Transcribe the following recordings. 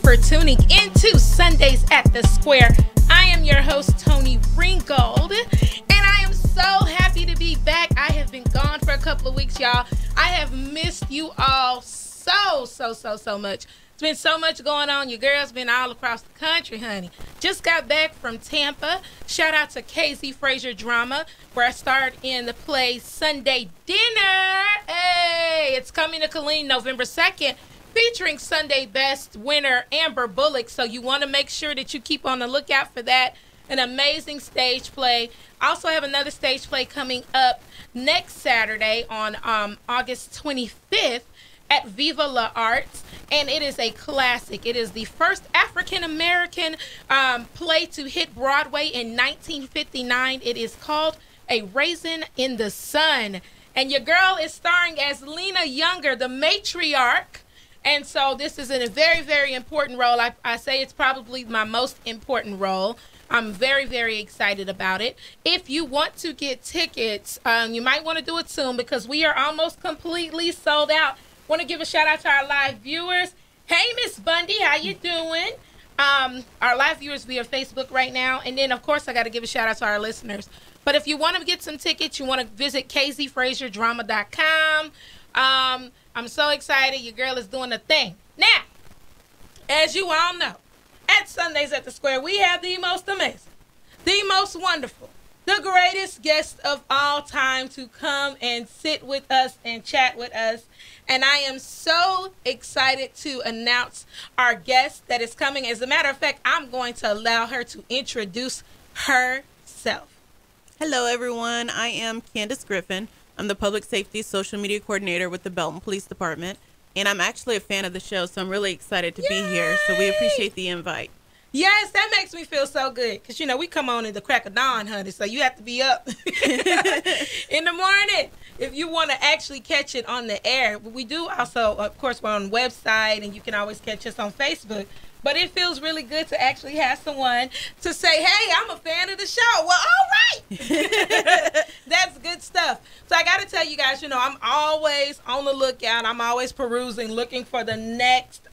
for tuning into Sundays at the Square. I am your host, Toni Ringgold, and I am so happy to be back. I have been gone for a couple of weeks, y'all. I have missed you all so much. It's been so much going on. Your girl's been all across the country, honey. Just got back from Tampa. Shout out to KZ Frazier Drama, where I starred in the play Sunday Dinner. Hey, it's coming to Killeen November 2nd, featuring Sunday Best winner Amber Bullock. So you want to make sure that you keep on the lookout for that. An amazing stage play. I also have another stage play coming up next Saturday on August 25th. At Viva La Arts, and it is a classic. It is the first African-American play to hit Broadway in 1959. It is called A Raisin in the Sun, and your girl is starring as Lena Younger, the matriarch, and so this is a very, very important role. I say it's probably my most important role. I'm very, very excited about it. If you want to get tickets, you might want to do it soon because we are almost completely sold out. Want to give a shout out to our live viewers. Hey, Miss Bundy, how you doing? Our live viewers via Facebook right now. And then, of course, I got to give a shout out to our listeners. But if you want to get some tickets, you want to visit kzfrazierdrama.com. I'm so excited. Your girl is doing a thing. Now, as you all know, at Sundays at the Square, we have the most amazing, the most wonderful, the greatest guest of all time to come and sit with us and chat with us. And I am so excited to announce our guest that is coming. As a matter of fact, I'm going to allow her to introduce herself. Hello, everyone. I am Candace Griffin. I'm the Public Safety Social Media Coordinator with the Belton Police Department. And I'm actually a fan of the show, so I'm really excited to be here. So we appreciate the invite. Yes, that makes me feel so good. Because, we come on in the crack of dawn, honey. So you have to be up in the morning if you want to actually catch it on the air. We do also, of course, we're on the website, and you can always catch us on Facebook. But it feels really good to actually have someone to say, hey, I'm a fan of the show. Well, all right. That's good stuff. So I got to tell you guys, I'm always on the lookout. I'm always perusing, looking for the next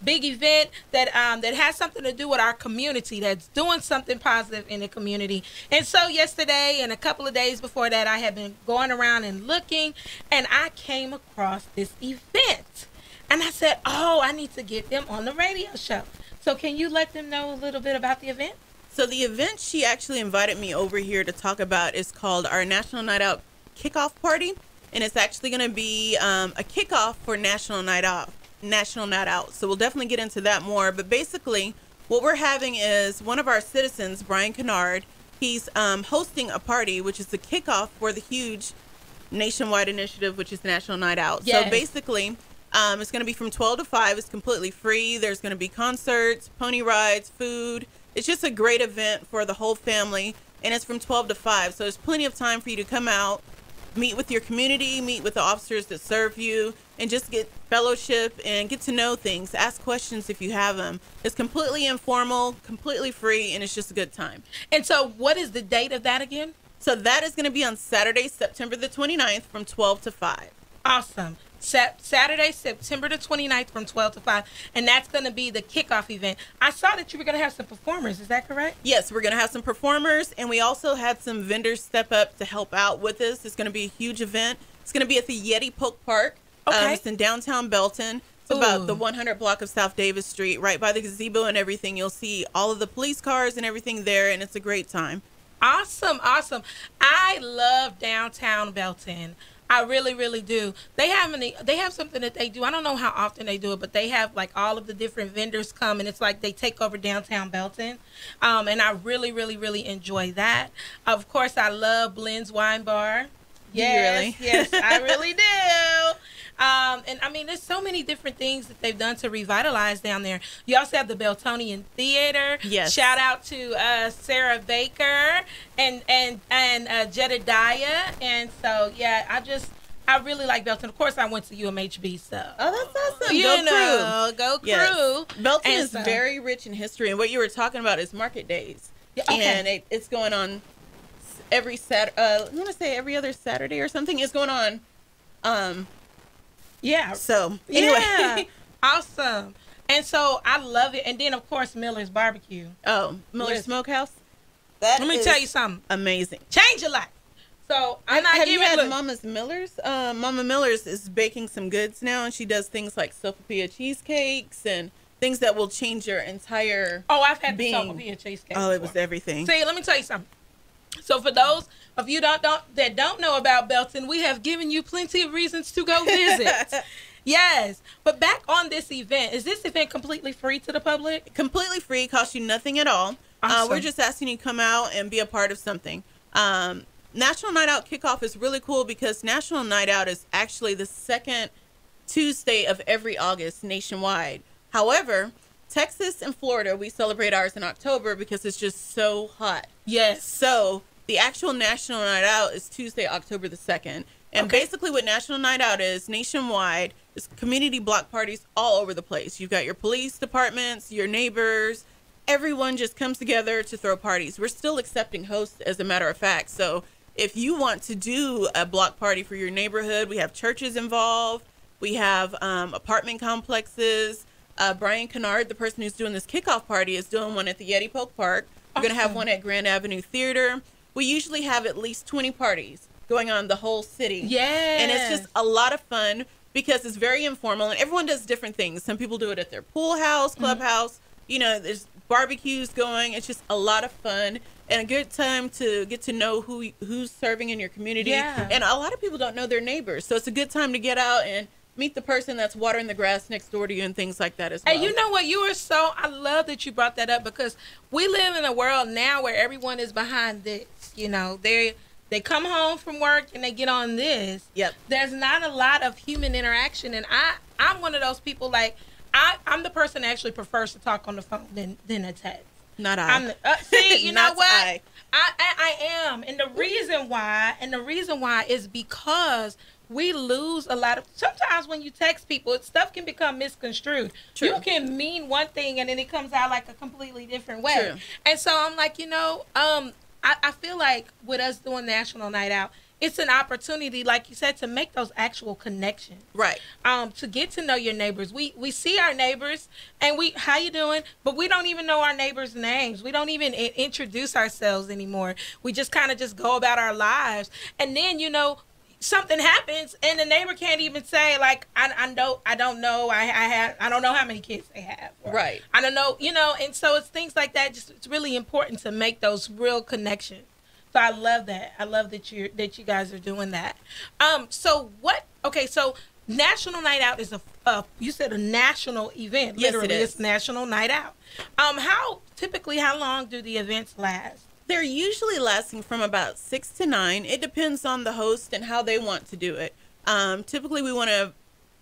big event that has something to do with our community, that's doing something positive in the community. And so yesterday and a couple of days before that, I have been going around and looking, and I came across this event. And I said, I need to get them on the radio show. So can you let them know a little bit about the event? So the event she actually invited me over here to talk about is called our National Night Out Kickoff Party. And it's actually going to be a kickoff for National Night Out. So we'll definitely get into that more. But basically, what we're having is one of our citizens, Brian Kennard, he's hosting a party, which is the kickoff for the huge nationwide initiative, which is National Night Out. Yes. So basically, it's going to be from 12 to 5. It's completely free. There's going to be concerts, pony rides, food. It's just a great event for the whole family, and it's from 12 to 5. So there's plenty of time for you to come out, meet with your community, meet with the officers that serve you, and just get fellowship and get to know things. Ask questions if you have them. It's completely informal, completely free, and it's just a good time. And so what is the date of that again? So that is going to be on Saturday, September the 29th from 12 to 5. Awesome. Saturday, September the 29th from 12 to 5, and that's going to be the kickoff event. I saw that you were going to have some performers. Is that correct? Yes, we're going to have some performers, and we also had some vendors step up to help out with us. It's going to be a huge event. It's going to be at the Yeti Polk Park. Okay. It's in downtown Belton. It's about the 100 block of South Davis Street, right by the gazebo and everything. You'll see all of the police cars and everything there, and it's a great time. Awesome. I love downtown Belton. I really, really do. They have something that they do. I don't know how often they do it, but they have like all of the different vendors come, and it's like they take over downtown Belton. And I really, really, really enjoy that. Of course, I love Blend's Wine Bar. Yes, really? Yes, I really do. And I mean, there's so many different things that they've done to revitalize down there. You also have the Beltonian Theater. Yes. Shout out to Sarah Baker and Jedediah. And so, yeah, I really like Belton. Of course, I went to UMHB, so. Oh, that's awesome. Go crew. Yes. Belton and is very rich in history. And what you were talking about is market days. Yeah, okay. And it's going on every I want to say every other Saturday or something. It's going on. Yeah. So, anyway. Yeah. Awesome. And so I love it. And then, of course, Miller's Barbecue. Oh, Miller's Yes. Smokehouse. Let me tell you something. Amazing. Change your life. So I'm not Have you giving had Mama's Miller's? Mama Miller's is baking some goods now, and she does things like sopapilla cheesecakes and things that will change your entire Oh, I've had being. the sopapilla cheesecake. Oh, it was before. everything. See, let me tell you something. So for those of you that don't know about Belton, we have given you plenty of reasons to go visit. Yes. But back on this event, is this event completely free to the public? Completely free, costs you nothing at all. Awesome. We're just asking you to come out and be a part of something. National Night Out Kickoff is really cool because National Night Out is actually the second Tuesday of every August nationwide. However, Texas and Florida, we celebrate ours in October because it's just so hot. Yes. So the actual National Night Out is Tuesday, October the 2nd. And basically what National Night Out is nationwide is community block parties all over the place. You've got your police departments, your neighbors, everyone just comes together to throw parties. We're still accepting hosts, as a matter of fact. So if you want to do a block party for your neighborhood, we have churches involved. We have apartment complexes. Brian Kennard, the person who's doing this kickoff party, is doing one at the Yeti Polk Park. We're going to have one at Grand Avenue Theater. We usually have at least 20 parties going on the whole city. Yeah. And it's just a lot of fun because it's very informal and everyone does different things. Some people do it at their pool house, clubhouse. You know, there's barbecues going. It's just a lot of fun and a good time to get to know who's serving in your community. Yeah. And a lot of people don't know their neighbors. So it's a good time to get out and meet the person that's watering the grass next door to you and things like that as well. And you know what? I love that you brought that up because we live in a world now where everyone is behind this. You know, they come home from work and they get on this. Yep. There's not a lot of human interaction. And I'm one of those people, like, I'm the person that actually prefers to talk on the phone than a text. Not I. See, you know Not what? I am. And the reason why is because we lose a lot of, sometimes when you text people, stuff can become misconstrued. True. You can mean one thing and then it comes out like a completely different way. True. And so I'm like, I feel like with us doing National Night Out, it's an opportunity, like you said, to make those actual connections. Right. To get to know your neighbors. We see our neighbors and how you doing? But we don't even know our neighbors' names. We don't even introduce ourselves anymore. We just kind of just go about our lives. And then, something happens and the neighbor can't even say, like, I don't know how many kids they have. Right. I don't know, and so it's things like that. Just, it's really important to make those real connections. So I love that. I love that you guys are doing that. So National Night Out is you said a national event. Yes, Literally, it is. It's National Night Out. How long do the events last? They're usually lasting from about 6 to 9. It depends on the host and how they want to do it. Typically, we want to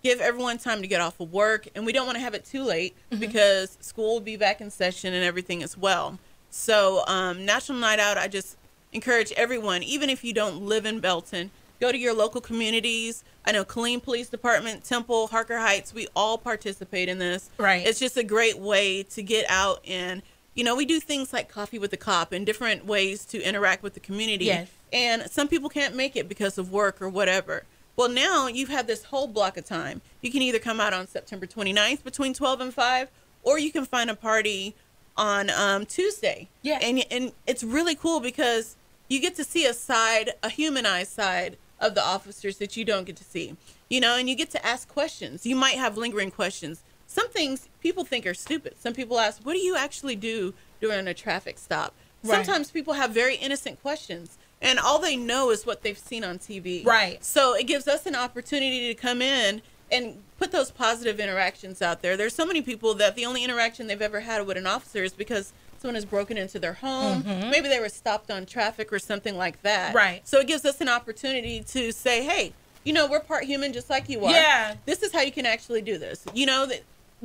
give everyone time to get off of work, and we don't want to have it too late because school will be back in session and everything as well. So National Night Out, I just encourage everyone, even if you don't live in Belton, go to your local communities. I know Killeen Police Department, Temple, Harker Heights, we all participate in this. Right. It's just a great way to get out and we do things like coffee with the cop and different ways to interact with the community. Yes. And some people can't make it because of work or whatever. Well, now you have this whole block of time. You can either come out on September 29th between 12 and 5, or you can find a party on Tuesday. Yeah. And it's really cool because you get to see a humanized side of the officers that you don't get to see. And you get to ask questions. You might have lingering questions. Some things people think are stupid. Some people ask, what do you actually do during a traffic stop? Right. Sometimes people have very innocent questions, and all they know is what they've seen on TV. Right. So it gives us an opportunity to come in and put those positive interactions out there. There's so many people that the only interaction they've ever had with an officer is because someone has broken into their home. Maybe they were stopped on traffic or something like that. Right. So it gives us an opportunity to say, hey, we're part human just like you are. Yeah. This is how you can actually do this.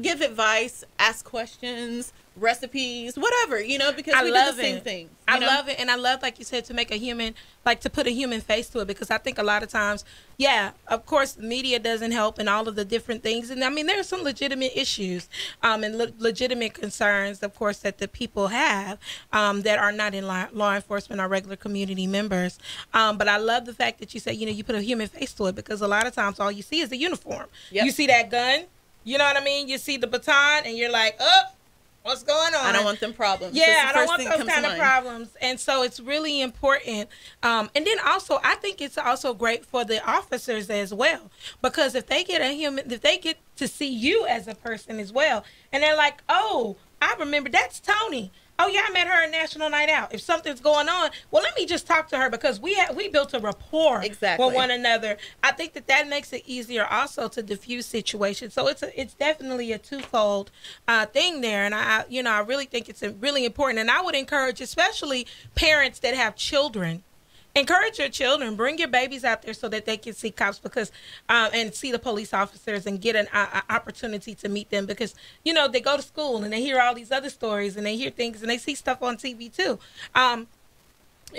Give advice, ask questions, recipes, whatever, because we do the same things. I love it. And I love, like you said, to make to put a human face to it, because I think a lot of times, of course, the media doesn't help and all of the different things. And I mean, there are some legitimate issues and legitimate concerns, of course, that the people have that are not in law enforcement or regular community members. But I love the fact that you say, you put a human face to it, because a lot of times all you see is the uniform. Yep. You see that gun, You know what I mean? You see the baton and you're like, oh, what's going on? I don't want them problems. Yeah, I don't want those kind of problems. And so it's really important. And then also, I think it's also great for the officers as well, because if they get if they get to see you as a person as well, and they're like, oh, I remember that's Toni. Oh yeah, I met her at National Night Out. If something's going on, well, let me just talk to her, because we built a rapport with one another. I think that makes it easier also to diffuse situations. So it's definitely a twofold thing there, and I really think it's really important. And I would encourage, especially parents that have children, encourage your children, bring your babies out there so that they can see cops, because and see the police officers and get an opportunity to meet them, because they go to school and they hear all these other stories and they hear things and they see stuff on TV too. And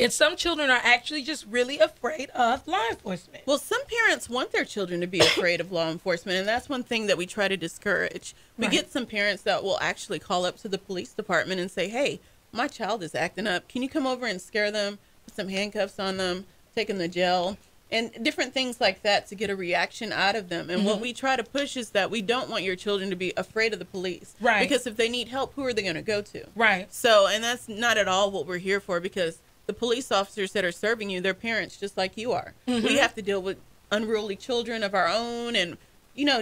some children are actually just really afraid of law enforcement. Well, some parents want their children to be afraid of law enforcement, and that's one thing that we try to discourage. We get some parents that will actually call up to the police department and say, hey, my child is acting up. Can you come over and scare them? Put some handcuffs on them, take them to jail, and different things like that to get a reaction out of them. And what we try to push is that we don't want your children to be afraid of the police. Right. Because if they need help, who are they going to go to? Right. So, and that's not at all what we're here for, because the police officers that are serving you, they're parents just like you are. We have to deal with unruly children of our own, and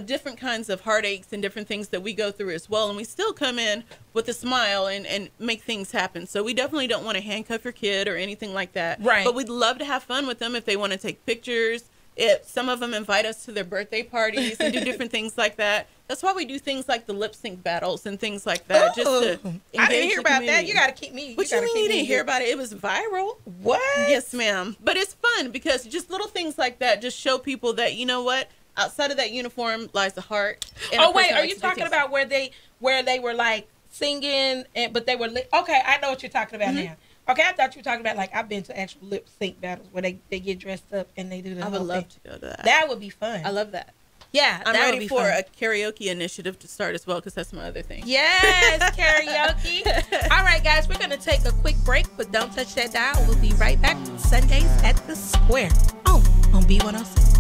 different kinds of heartaches and different things that we go through as well. And we still come in with a smile and make things happen. So we definitely don't want to handcuff your kid or anything like that. Right. But we'd love to have fun with them if they want to take pictures. If some of them invite us to their birthday parties and do different things like that. That's why we do things like the lip sync battles and things like that. Just to I didn't hear about that. You got to keep me. What you mean you didn't hear about it? It was viral. What? Yes, ma'am. But it's fun, because just little things like that just show people that, you know what? Outside of that uniform lies the heart. Oh wait, are you talking about where they were like singing but they were okay? I know what you're talking about now. Okay, I thought you were talking about, like, I've been to actual lip sync battles where they get dressed up and they do the I would whole love thing. to go to that. That would be fun. I love that. Yeah, I'm that ready would be for fun. a karaoke initiative to start as well, because that's my other thing. Yes, karaoke. All right, guys, we're going to take a quick break, but don't touch that dial. We'll be right back Sundays at the Square on B106.